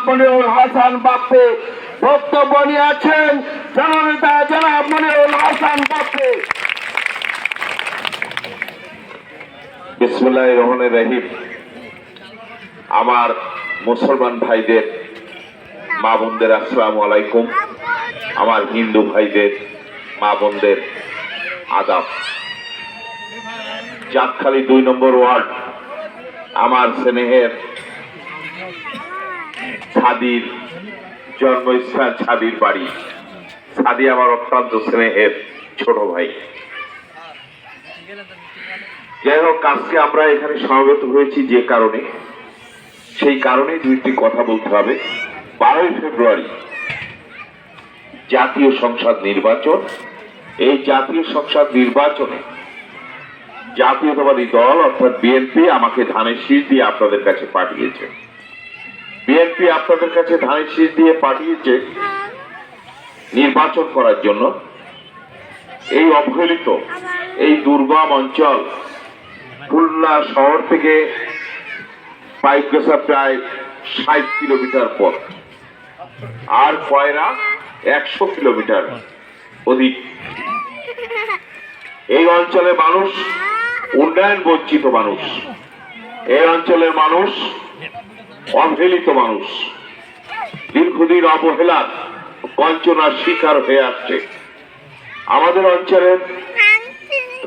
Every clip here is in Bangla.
মনিরুল হাসান বাপ্পি বক্তব্য নিয়ে আছেন জননেতা জনাব মনিরুল হাসান বাপ্পি। বিসমিল্লাহির রহমানির রহিম। আমার মুসলমান ভাইদের, মা বোনদের আসসালামু আলাইকুম। আমার হিন্দু ভাইদের, মা বোনদের আদাব। চাঁদখালি 2 নম্বর ওয়ার্ড আমার স্নেহের ছাদির জন্মস্থান, ছাদির বাড়ি। ছাদি আমার অত্যন্ত স্নেহের ছোট ভাই। যাই হোক, আজকে আমরা এখানে সমবেত হয়েছি যে কারণে, সেই কারণে দুইটি কথা বলতে হবে। 12ই ফেব্রুয়ারি জাতীয় সংসদ নির্বাচন। এই জাতীয় সংসদ নির্বাচনে জাতীয়তাবাদী দল অর্থাৎ বিএনপি আমাকে ধানের শীষ দিয়ে আপনাদের কাছে পাঠিয়েছে। বিএনপি আপনাদের কাছে ধানের শীষ দিয়ে পাঠিয়েছে নির্বাচন করার জন্য। এই অবহেলিত, এই দুর্গম অঞ্চল, খুলনা শহর থেকে পাইকগাছা প্রায় 60 কিলোমিটার পথ, আর কয়রা 100 কিলোমিটার অধিক। এই অঞ্চলের মানুষ উন্নয়ন বঞ্চিত মানুষ, এই অঞ্চলের মানুষ অবহেলিত মানুষ, দীর্ঘদিন অবহেলার বঞ্চনার শিকার হয়ে আসছে। আমাদের অঞ্চলের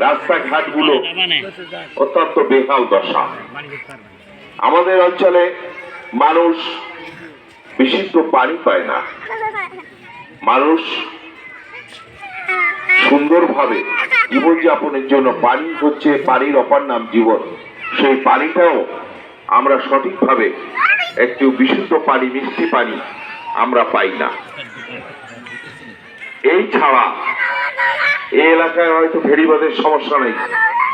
রাস্তাঘাটগুলো অত্যন্ত বেহাল দশা। আমাদের অঞ্চলে মানুষ বিশুদ্ধ পানি পায় না। মানুষ সুন্দরভাবে জীবনযাপনের জন্য পানি হচ্ছে, পানির অপর নাম জীবন। সেই পানিটাও আমরা সঠিকভাবে একটু বিশুদ্ধ পানি, মিষ্টি পানি আমরা পাই না। এই ছাড়া এই এলাকায় হয়তো ভেড়িবাঁধের সমস্যা নেই,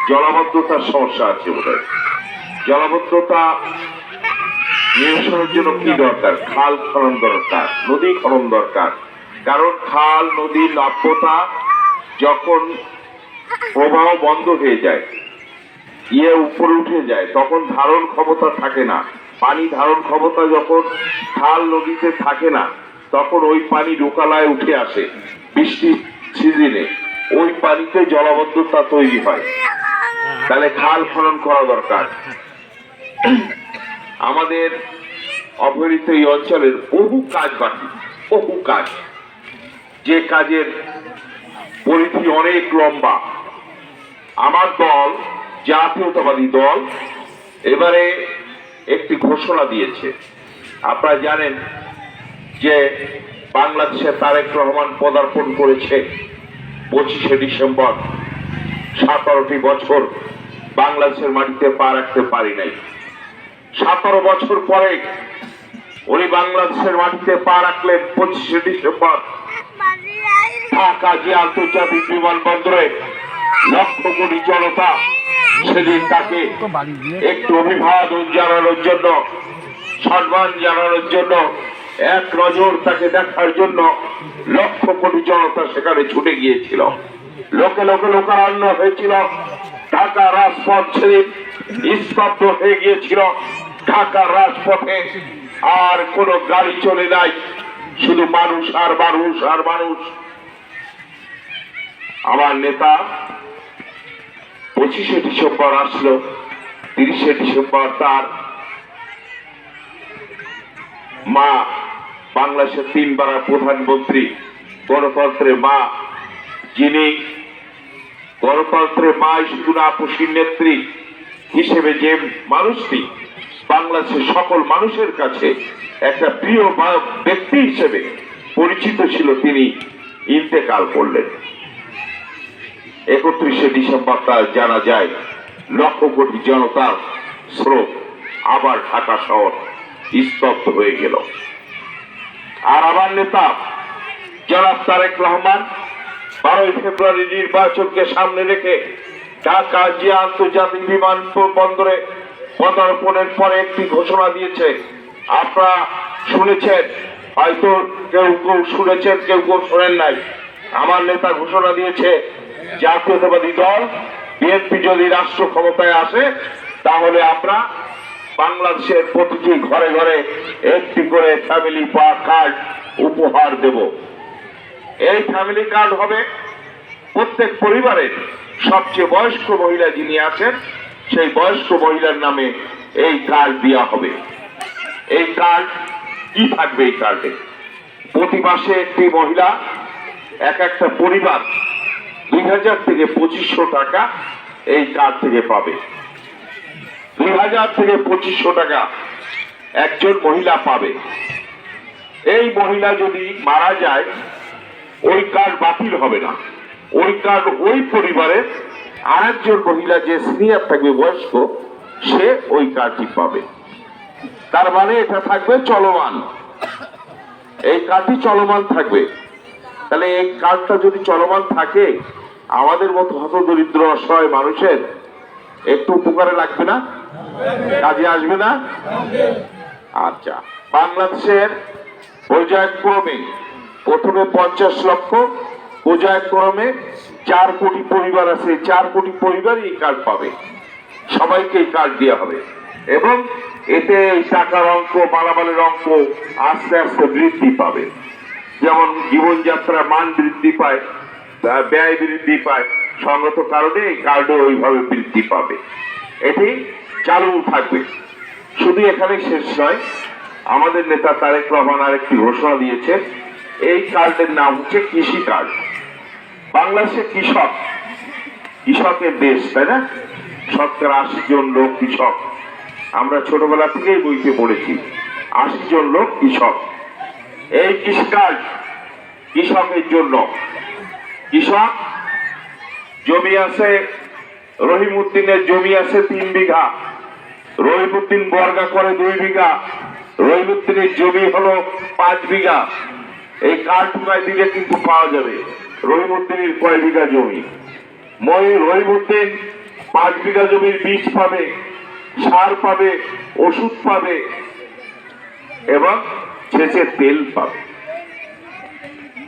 জলাবদ্ধতার সমস্যা আছে বোধহয়। জলাবদ্ধতা নিরসনের জন্য কি দরকার? খাল খনন দরকার, নদী খনন দরকার। কারণ খাল, নদীর নাব্যতা যখন প্রবাহ বন্ধ হয়ে যায়, উপরে উঠে যায়, তখন ধারণ ক্ষমতা থাকে না। পানি ধারণ ক্ষমতা যখন খাল নদীতে থাকে না, তখন ওই পানি লোকালয়ে উঠে আসে। বৃষ্টির সিজনে ওই পানিতে জলাবদ্ধতা তৈরি হয়। তাহলে খাল খনন করা দরকার। আমাদের অবহেলিত এই অঞ্চলের বহু কাজ বাকি, বহু কাজ, যে কাজের পরিধি অনেক লম্বা। আমার দল, জাতীয়তাবাদী দল, এবারে একটি ঘোষণা দিয়েছে। আপনারা জানেন যে বাংলাদেশে তারেক রহমান পদার্পণ করেছে 25শে ডিসেম্বর। 17টি বছর বাংলাদেশের মাটিতে পা রাখতে পারি নাই। 17 বছর পরে উনি বাংলাদেশের মাটিতে পা রাখলেন 25শে ডিসেম্বর। ঢাকা যে আন্তর্জাতিক বিমানবন্দরে লক্ষ কোটি জনতা সেদিন তাকে একটু অভিবাদন জানানোর জন্য, সম্মান জানানোর জন্য, এক নজর তাকে দেখার জন্য লক্ষ কোটি জনতা সেখানে ছুটে গিয়েছিল। লোকে লোকে লোকারণ্য হয়েছিল। ঢাকা রাজপথ সেদিন স্তব্ধ হয়ে গিয়েছিল। ঢাকা রাজপথে আর কোন গাড়ি চলে নাই, শুধু মানুষ আর মানুষ আর মানুষ। আমার নেতা 25শে ডিসেম্বর আসলো। 30শে ডিসেম্বর তার মা, বাংলাদেশের 3বারের প্রধানমন্ত্রী, গণতন্ত্রের মা, যিনি গণতন্ত্রের মা শুধু না, আপসীর নেত্রী হিসেবে যে মানুষটি বাংলাদেশের সকল মানুষের কাছে একটা প্রিয় ব্যক্তি হিসেবে পরিচিত ছিল, তিনি ইন্তেকাল করলেন। 31শে ডিসেম্বর তার জানা যায়। লক্ষ কোটি জনতার স্রোত, আবার ঢাকা শহর স্তব্ধ হয়ে গেল। আর আমার নেতা জনাব তারেক রহমান 12ই ফেব্রুয়ারি নির্বাচনকে সামনে রেখে ঢাকা যে আন্তর্জাতিক বিমানবন্দরে পদার্পণের পরে একটি ঘোষণা দিয়েছে। আপনারা শুনেছেন, হয়তো কেউ কেউ শুনেছেন, কেউ কেউ শোনেন নাই। আমার নেতা ঘোষণা দিয়েছে, জাতীয়তাবাদী দল বিএনপি যদি রাষ্ট্র ক্ষমতায় আসে, তাহলে আমরা বাংলাদেশের প্রতিটি ঘরে ঘরে একটি করে ফ্যামিলি কার্ড উপহার দেব। এই ফ্যামিলি কার্ড হবে প্রত্যেক পরিবারের সবচেয়ে বয়স্ক মহিলা যিনি আছেন সেই বয়স্ক মহিলার নামে এই কার্ড দেওয়া হবে। এই কার্ড কি থাকবে? এই কার্ডে প্রতি মাসে একটি মহিলা, এক একটা পরিবার 2000 থেকে 2500 টাকা এই কার্ড থেকে পাবে। 2000 থেকে 2500 টাকা একজন মহিলা পাবে। এই মহিলা যদি মারা যায় ওই কার্ড বাতিল হবে না। ওই কার্ড ওই পরিবারের আরেকজন মহিলা যে সিনিয়র থাকবে, বয়স্ক, সে ওই কার্ডটি পাবে। তার মানে এটা থাকবে চলমান, এই কার্ডটি চলমান থাকবে। তাহলে এই কার্ডটা যদি চলমান থাকে আমাদের মতো হতদরিদ্র অসহায় মানুষের একটু উপকারে লাগবে না? কাজে আসবে না? আচ্ছা, বাংলাদেশের পর্যায়ক্রমে প্রথমে 50 লক্ষ, পর্যায়ক্রমে 4 কোটি পরিবার আছে। 4 কোটি পরিবার এই কার্ড পাবে, সবাইকে এই কার্ড দেওয়া হবে। এবং এতে টাকার অঙ্ক, মালামালের অঙ্ক আস্তে আস্তে বৃদ্ধি পাবে। যেমন জীবনযাত্রার মান বৃদ্ধি পায়, ব্যয় বৃদ্ধি পায়, সঙ্গত কারণে এই কার্ডও ওইভাবে বৃদ্ধি পাবে। এটি চালু থাকবে। শুধু এখানে শেষ নয়, আমাদের নেতা তারেক রহমান আরেকটি ঘোষণা দিয়েছে, এই কার্ডের নাম হচ্ছে কৃষি কার্ড। বাংলাদেশে কৃষকের দেশ, তাই না? 80 জন লোক কৃষক। আমরা ছোটবেলা থেকেই বইতে পড়েছি 80 জন লোক কৃষক। এই কৃষি কার্ড কৃষকের জন্য। কৃষক জমি আছে, রহিমউদ্দিনের জমি আছে 3 বিঘা, রহিমউদ্দিন বর্গা করে 2 বিঘা, রহিমউদ্দিনের জমি হলো 5 বিঘা। এই কার্ড দিলে কিন্তু পাওয়া যাবে রহিমউদ্দিনের কয় বিঘা জমি। রহিমউদ্দিন 5 বিঘা জমির বীজ পাবে, সার পাবে, ওষুধ পাবে এবং সেচের তেল পাবে।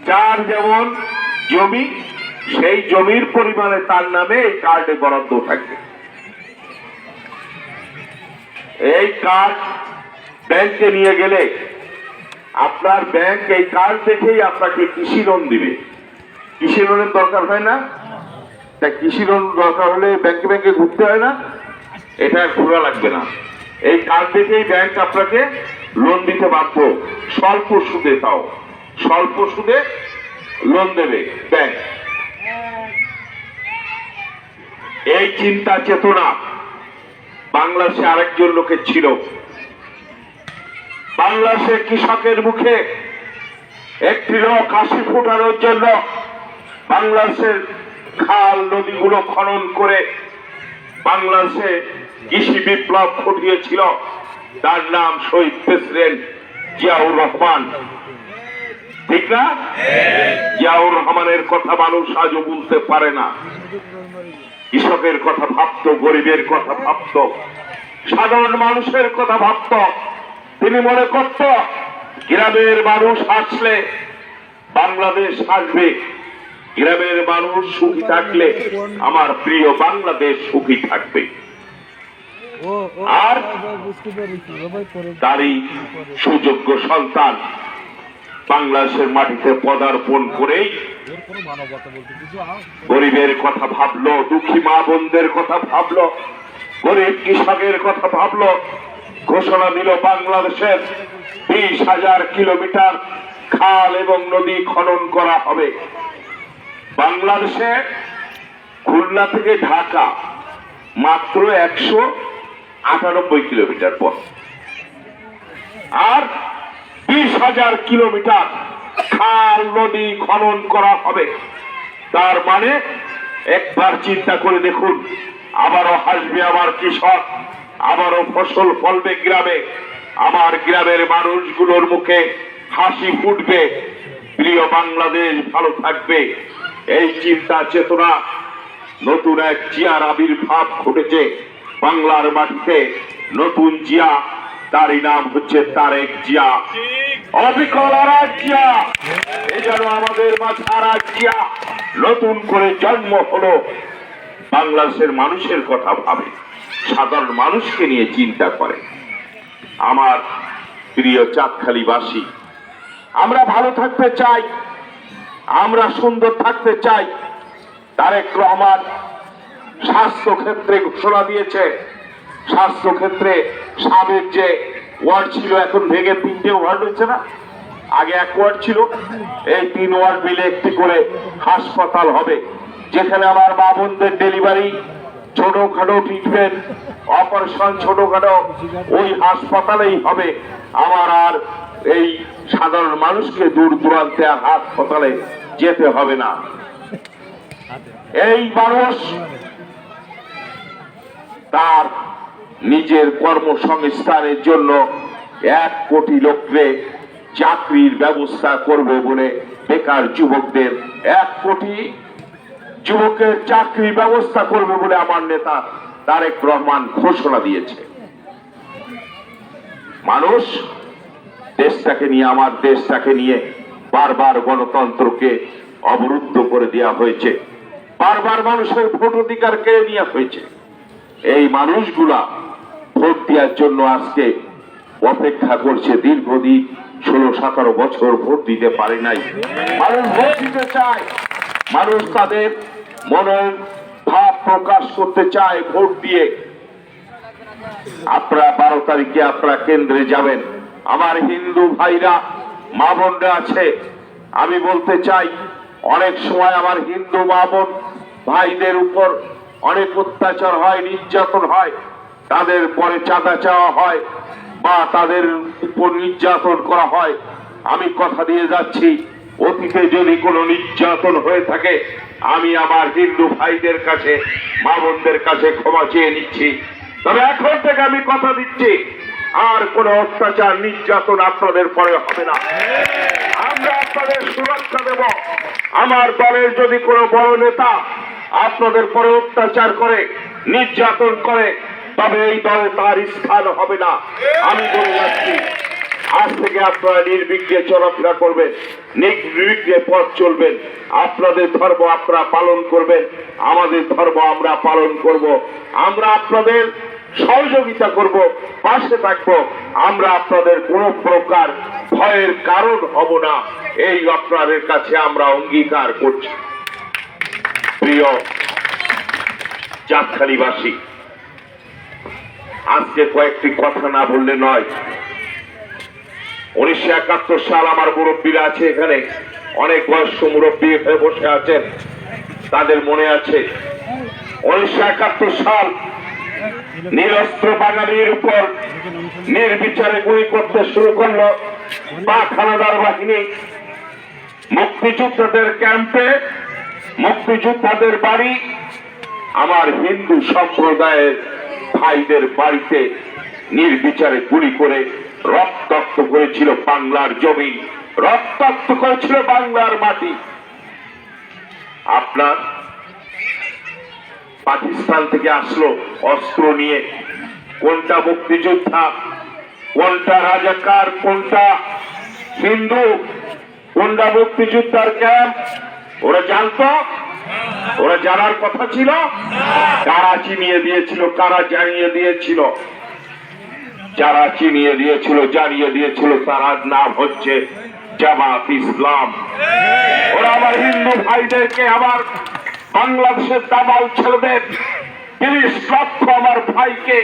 যার যেমন জমি সেই জমির পরিমাণে তার নামে এই কার্ডে বরাদ্দ থাকবে। এই কার্ড ব্যাংকে নিয়ে গেলে আপনার ব্যাংক এই কার্ড দেখেই আপনাকে কৃষি লোন দিবে। কৃষি লোনের দরকার হয় না? তাই কৃষি লোন দরকার হলে ব্যাংকে ব্যাংকে ঘুরতে হয় না, এটা ঘোরা লাগবে না। এই কার্ড দেখেই ব্যাংক আপনাকে লোন দিতে বাধ্য, স্বল্প সুদে। তাও স্বল্প সুদে লোন দেবে ব্যাংক। এই চিন্তা চেতনা বাংলাদেশে আরেকজন লোকের ছিল। বাংলাদেশের কৃষকের মুখে একটি লোক 80 ফুটানোর জন্য বাংলাদেশের খাল নদীগুলো খনন করে বাংলাদেশে কৃষি বিপ্লব ঘটিয়েছিল। তার নাম শহীদ প্রেসিডেন্ট জিয়াউর রহমান, ঠিক না? জিয়াউর রহমানের কথা মানুষ আজও বলতে পারে না। কৃষকের কথা ভাবত, গরিবের কথা ভাবত, সাধারণ মানুষের কথা ভাবত। তিনি মনে করত গ্রামের মানুষ আসলে বাংলাদেশ আসবে, গ্রামের মানুষ সুখী থাকলে আমার প্রিয় বাংলাদেশ সুখী থাকবে। আর তারই সুযোগ্য সন্তান বাংলাদেশের মাটিতে পদার্পণ করেই গরিবের কথা ভাবলো, দুঃখী মা বোনদের কথা ভাবলো, গরিব কৃষকের কথা ভাবলো। ঘোষণা দিল বাংলাদেশের 20,000 কিলোমিটার খাল এবং নদী খনন করা হবে। বাংলাদেশে খুলনা থেকে ঢাকা মাত্র 198 কিলোমিটার পথ, আর 20,000 কিলোমিটার খাল নদী খনন করা হবে। তার মানে একবার চিন্তা করে দেখুন, আবারও হাসবে আমার কৃষক, আবারও ফসল ফলবে গ্রামে, আমার গ্রামের মানুষগুলোর মুখে হাসি ফুটবে, প্রিয় বাংলাদেশ ভালো থাকবে। এই চিন্তা চেতনা নতুন এক জিয়ার আবির্ভাব ঘটেছে বাংলার মাটিতে। নতুন জিয়া, তারই নাম হচ্ছে তারেক জিয়া, অবিকল আরেক জিয়া। এই যেন আমাদের মাঝে আরেক জিয়া নতুন করে জন্ম হলো। বাংলাদেশের মানুষের কথা ভাবে, সাধারণ মানুষকে নিয়ে চিন্তা করে। আমার প্রিয় চাঁদখালিবাসী, আমরা ভালো থাকতে চাই, আমরা সুন্দর থাকতে চাই। তারেক রহমান স্বাস্থ্য ক্ষেত্রে ঘোষণা দিয়েছে। স্বাস্থ্য ক্ষেত্রে সাবেক যে ওয়ার্ড ছিল এখন ভেঙে 3টে ওয়ার্ড হয়েছে না, আগে 1 ওয়ার্ড ছিল, এই 3 ওয়ার্ড মিলে একটি করে হাসপাতাল হবে, যেখানে আমার মা বোনদের ডেলিভারি, ছোটখাটো ট্রিটমেন্ট, অপারেশন ছোটখাটো ওই হাসপাতালেই হবে। আমার আর এই সাধারণ মানুষকে দূর দূরান্তে আর হাসপাতালে যেতে হবে না। এই মানুষ তার নিজের কর্মসংস্থানের জন্য 1 কোটি লোককে চাকরির ব্যবস্থা করবে বলে বেকার যুবকদের 1 কোটি যুবকের চাকরির ব্যবস্থা করবে বলে আমার নেতা তারেক রহমান ঘোষণা দিয়েছে। মানুষ দেশটাকে নিয়ে, আমার দেশটাকে নিয়ে বারবার গণতন্ত্রকে অবরুদ্ধ করে দেওয়া হয়েছে, বারবার মানুষের ভোট অধিকার কেড়ে নেওয়া হয়েছে। এই মানুষগুলা ভোট দেওয়ার জন্য আজকে অপেক্ষা করছে দীর্ঘদিন, 16-17 বছর ভোট দিতে পারে নাই। মানুষ ভোট দিতে চায়, মানুষ তাদের মনের ভাব প্রকাশ করতে চায় ভোট দিয়ে। আপনারা 12 তারিখে আপনারা কেন্দ্রে যাবেন। আমার হিন্দু ভাইরা, মা বোনরা আছে, আমি বলতে চাই, অনেক সময় আমার হিন্দু মা বোন ভাইদের উপর অনেক অত্যাচার হয়, নির্যাতন হয়, তাদের পরে চাঁদা চাওয়া হয় বা তাদের উপর নির্যাতন করা হয়। আমি কথা দিয়ে যাচ্ছি, অতীতে যদি কোনো নির্যাতন হয়ে থাকে আমি আমার হিন্দু ভাইদের কাছে, মা বোনদের কাছে ক্ষমা চেয়ে নিচ্ছি। তবে এখন থেকে আমি কথা দিচ্ছি, আর কোনো অত্যাচার নির্যাতন আপনাদের পরে হবে না। আমরা আপনাদের সুরক্ষা দেব। আমার দলের যদি কোনো বড় নেতা আপনাদের পরে অত্যাচার করে, নির্যাতন করে, তবে এই দলে তার স্থান হবে না। আমি বলে যাচ্ছি, আজ থেকে আপনারা নির্বিঘ্নে চলাফেরা করবেন, নির্বিঘ্নে পথ চলবেন, আপনাদের ধর্ম আপনারা পালন করবেন, আমাদের ধর্ম আমরা পালন করব। আমরা আপনাদের সহযোগিতা করব, পাশে থাকবো। আমরা আপনাদের কোনো প্রকার ভয়ের কারণ হব না, এই আপনাদের কাছে আমরা অঙ্গীকার করছি। প্রিয় চাঁদখালিবাসী, আজকে কয়েকটি কথা না বললে নয়। 1971 সাল, আমার মুরব্বীরা আছে এখানে, অনেক বয়স্ক মুরব্বী হয়ে বসে আছেন, তাদের মনে আছে 1971 সাল নিরস্ত্র বাঙালির উপর নির্বিচারে গুলি করতে শুরু করলো পাক হানাদার বাহিনী। মুক্তিযোদ্ধাদের ক্যাম্পে, মুক্তিযোদ্ধাদের বাড়ি, আমার হিন্দু সম্প্রদায়ের ভাইদের বাড়িতে নির্বিচারে গুলি করে রক্তাক্ত করেছিল বাংলার জমি, রক্তাক্ত করেছিল বাংলার মাটি। আপনার পাকিস্তান থেকে আসলো অস্ত্র নিয়ে, কোনটা মুক্তিযোদ্ধা, কোনটা রাজাকার, কোনটা হিন্দু, কোনটা মুক্তিযোদ্ধার ক্যাম্প ওরা জানতো? ওরা জানার কথা ছিল? কারা চিনিয়ে দিয়েছিল? কারা জানিয়ে দিয়েছিল? যারা চিনিয়ে দিয়েছিল, জানিয়ে দিয়েছিল, তার নাম হচ্ছে জামাত ইসলাম। ওরা আমার হিন্দু ভাইদেরকে, আমার বাংলাদেশের দামাল ছেলেদের 30 লক্ষ আমার ভাইকে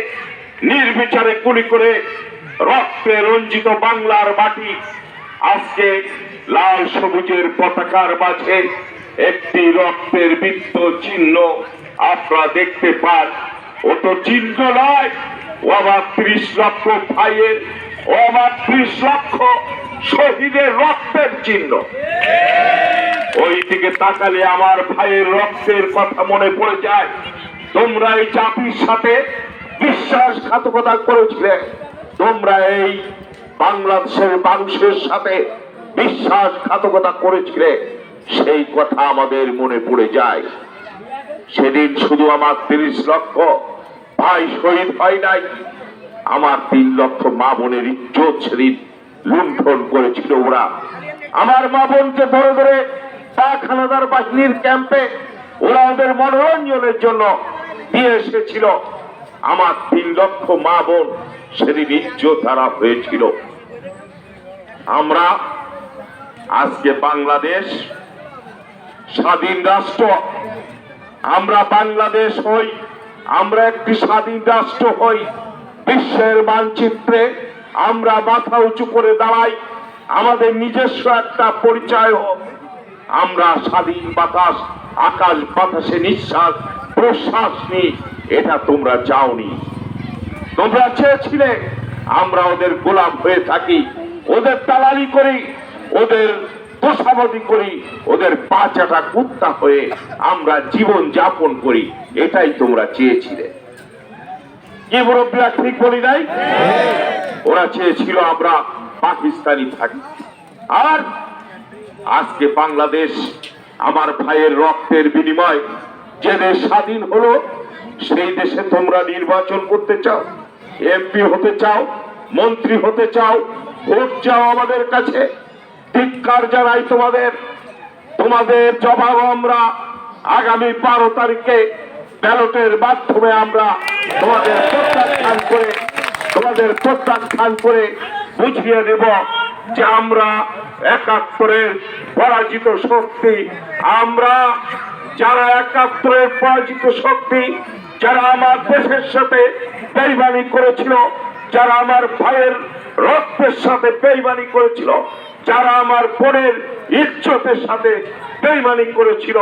নির্বিচারে গুলি করে রক্তে রঞ্জিত বাংলার মাটি আজকে লাল সবুজের পতাকার মাঝে একটি রক্তের বৃত্ত চিহ্ন আপনারা দেখতে পান। ও তো চিহ্ন নয়, ও আমার 30 লক্ষ ভাইয়ের, ও আমার 30 লক্ষ শহীদের রক্তের চিহ্ন। ওই দিকে তাকালে আমার ভাইয়ের রক্তের কথা মনে পড়ে যায়। তোমরা এই জাতির সাথে বিশ্বাসঘাতকতা করেছিলে, তোমরা এই বাংলাদেশের মানুষের সাথে বিশ্বাসঘাতকতা করেছিলে, সেই কথা আমাদের মনে পড়ে যায়। সেদিন শুধু আমার 30 লক্ষ ভাই শহীদ হয় নাই, আমার 3 লক্ষ মা বোনের ইজ্জত সেদিন লুণ্ঠন করেছিল ওরা। আমার মা বোনকে ধরে ধরে পাক হানাদার বাহিনীর ক্যাম্পে ওরা ওদের মনোরঞ্জনের জন্য দিয়ে এসেছিল। আমার 3 লক্ষ মা বোন সেদিন ইজ্জত হারা হয়েছিল। আমরা আজকে বাংলাদেশ স্বাধীন রাষ্ট্র, আমরা বাংলাদেশ হই, আমরা একটি স্বাধীন রাষ্ট্র হই, বিশ্বের মানচিত্রে আমরা মাথা উঁচু করে দাঁড়াই, আমাদের নিজস্ব একটা পরিচয় হোক। আমরা স্বাধীন বাতাস, আকাশ বাতাসে নিঃশ্বাস প্রশ্বাস নিই, এটা তোমরা চাওনি। তোমরা চেয়েছিলে আমরা ওদের গোলাম হয়ে থাকি, ওদের দালালি করি, ওদের তোষামদি করি, ওদের পাচাটা কুত্তা হয়ে আমরা জীবন যাপন করি, এটাই তোমরা চেয়েছিলে। কি মুরব্বীরা ঠিক বলি নাই? ওরা চেয়েছিল আমরা পাকিস্তানি থাকি। আর আজকে বাংলাদেশ আমার ভাইয়ের রক্তের বিনিময় যে দেশ স্বাধীন হলো, সেই দেশে তোমরা নির্বাচন করতে চাও, এমপি হতে চাও, মন্ত্রী হতে চাও, ভোট চাও আমাদের কাছে। ধিক্কার জানাই তোমাদের। তোমাদের জবাব আমরা আগামী 12 তারিখে ব্যালটের মাধ্যমে আমরা প্রত্যাখ্যান করে বুঝিয়ে দেব যে আমরা 71-এর পরাজিত শক্তি। আমরা যারা 71-এর পরাজিত শক্তি, যারা আমার দেশের সাথে বেইমানি করেছিল, যারা আমার ভাইয়ের রক্তের সাথে বেইমানি করেছিল, যারা আমার বোনের ইজ্জতের সাথে বেইমানি করেছিল,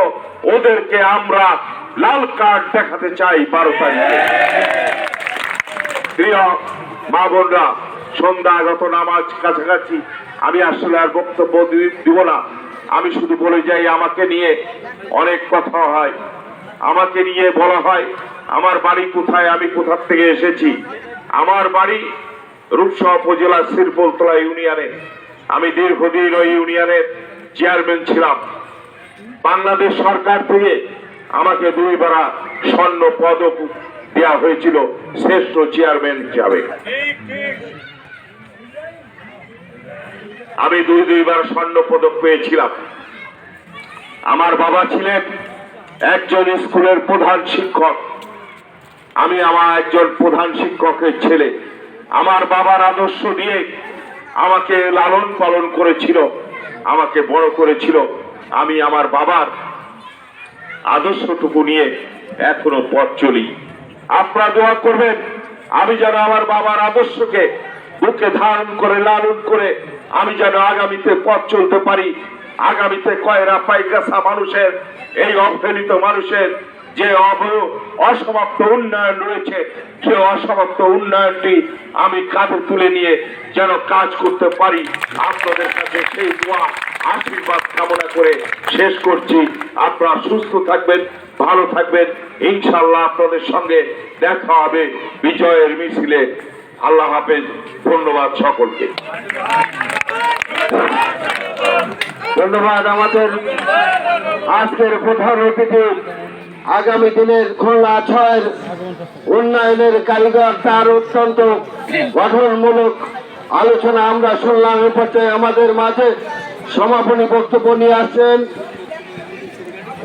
ওদেরকে আমরা লাল কার্ড দেখাতে চাই 12 তারিখে। প্রিয় মা বোনরা, সন্ধ্যাগত নামাজ কাছাকাছি, আমি আসলে আর বক্তব্য দিব না। আমি শুধু বলে যাই, আমাকে নিয়ে অনেক কথা হয়, আমাকে নিয়ে বলা হয় আমার বাড়ি কোথায়, আমি কোথা থেকে এসেছি। আমার বাড়ি রূপসা উপজেলা শ্রীফলতলা ইউনিয়নে। আমি দীর্ঘদিন ওই ইউনিয়নের চেয়ারম্যান ছিলাম। বাংলাদেশ সরকার থেকে আমাকে 2 বার স্বর্ণ পদক দেওয়া হয়েছিল শ্রেষ্ঠ চেয়ারম্যান হিসাবে। আমি 2 বার স্বর্ণ পদক পেয়েছিলাম। আমার বাবা ছিলেন একজন স্কুলের প্রধান শিক্ষক, আমি আমার একজন প্রধান শিক্ষকের ছেলে। আমার বাবার আদর্শ দিয়ে আমাকে লালন পালন করেছিল, আমাকে বড় করেছিল। আমি আমার বাবার আদর্শটুকু নিয়ে এখনো পথ চলি। আপনারা দোয়া করবেন আমি যেন আমার বাবার আদর্শকে বুকে ধারণ করে লালন করে আমি যেন আগামীতে পথ চলতে পারি। আগামীতে কয়রা পাইকাসা মানুষের, এই অবহেলিত মানুষের যে অসমাপ্ত উন্নয়ন রয়েছে, সে অসমাপ্ত উন্নয়নটি আমি কাঁধে তুলে নিয়ে যেন কাজ করতে পারি। আপনাদের কাছে সেই দোয়া আশীর্বাদ কামনা করে শেষ করছি। আপনারা সুস্থ থাকবেন, ভালো থাকবেন। ইনশাআল্লাহ আপনাদের সঙ্গে দেখা হবে বিজয়ের মিছিলে। আল্লাহ হাফেজ। ধন্যবাদ সকলকে। ধন্যবাদ আমাদের আজকের প্রধান অতিথি, আগামী দিনের খুলনা 6-এর উন্নয়নের কারিগর, তার অত্যন্ত গঠনমূলক আলোচনা আমরা শুনলাম। এ পর্যায়ে আমাদের মাঝে সমাপনী বক্তব্য নিয়ে আসছেন